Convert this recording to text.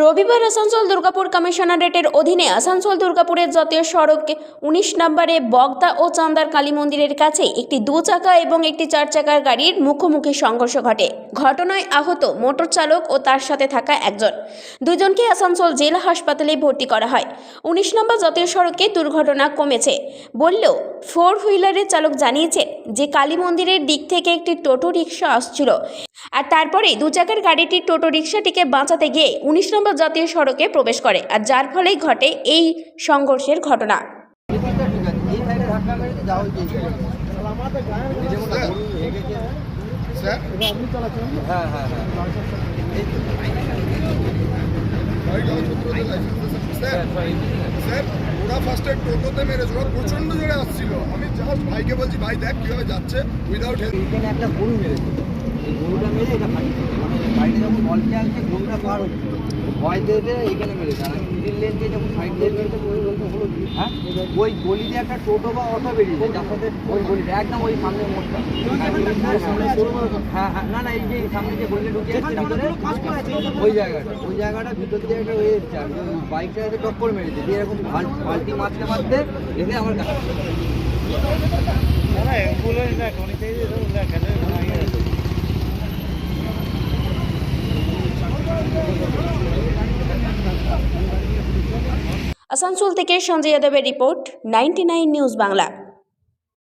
রবিবার আসানসোল দুর্গাপুর কমিশনারেটের অধীনে আসানসোল দুর্গাপুরের জাতীয় সড়ক ১৯ নম্বরে বগদা ও চান্দার কালী মন্দিরের কাছে একটি ২ চাকা এবং একটি ৪ চাকার গাড়ির মুখোমুখি সংঘর্ষ ঘটে। ঘটনায় আহত মোটর চালক ও তার সাথে থাকা একজন। দুজনকে আসানসোল জেলা হাসপাতালে ভর্তি করা হয়। ১৯ নম্বর জাতীয় সড়কে দুর্ঘটনা কমেছে বললেও ফোর হুইলারের চালক জানিয়েছেন যে কালী মন্দিরের দিক থেকে একটি টোটো রিক্সা আসছিল, আর তারপরে ২ চাকার গাড়িটি টোটো রিক্সাটিকে বাঁচাতে গিয়ে ১৯ নম্বর জাতীয় সড়কে প্রবেশ করে, আর যার ফলেই ঘটে এই সংঘর্ষের ঘটনা। ওরা ফার্স্টে টোটোতে মেরেছে, ওরা প্রচন্ড জোরে আসছিল। আমি জাস্ট ভাইকে বলছি, ভাই দেখ কিভাবে যাচ্ছে উইদাউট হেল্প। এখানে একটা গরু মেরেছে, এই গরুটা মেরে এটা ফাটিয়েছে। মানে গাড়িটা যখন বলতে আসছে গরুটা পার হচ্ছে, ভয় দিয়ে এখানে মেরেছে। আর মিডিল লেন দিয়ে যখন সাইড দিয়ে মেরেছে হ্যাঁ ওই গলিতে একটা টোটো বা অটো বেরিয়েছে, যার সাথে ওই গলিতে একদম ওই সামনে মোড়টা। হ্যাঁ হ্যাঁ, না না, এই যে সামনে যে গলিতে ঢুকে যাচ্ছে ভিতরে ওই জায়গাটা ভিতর দিয়ে একটা হয়ে যাচ্ছে। আর বাইকটা এসে টক্কর মেরেছে, দিয়ে এরকম বালতি মারতে মারতে এসে আমার কাছে। আসানসোল থেকে সঞ্জয় যাদবের রিপোর্ট, 99 নিউজ বাংলা।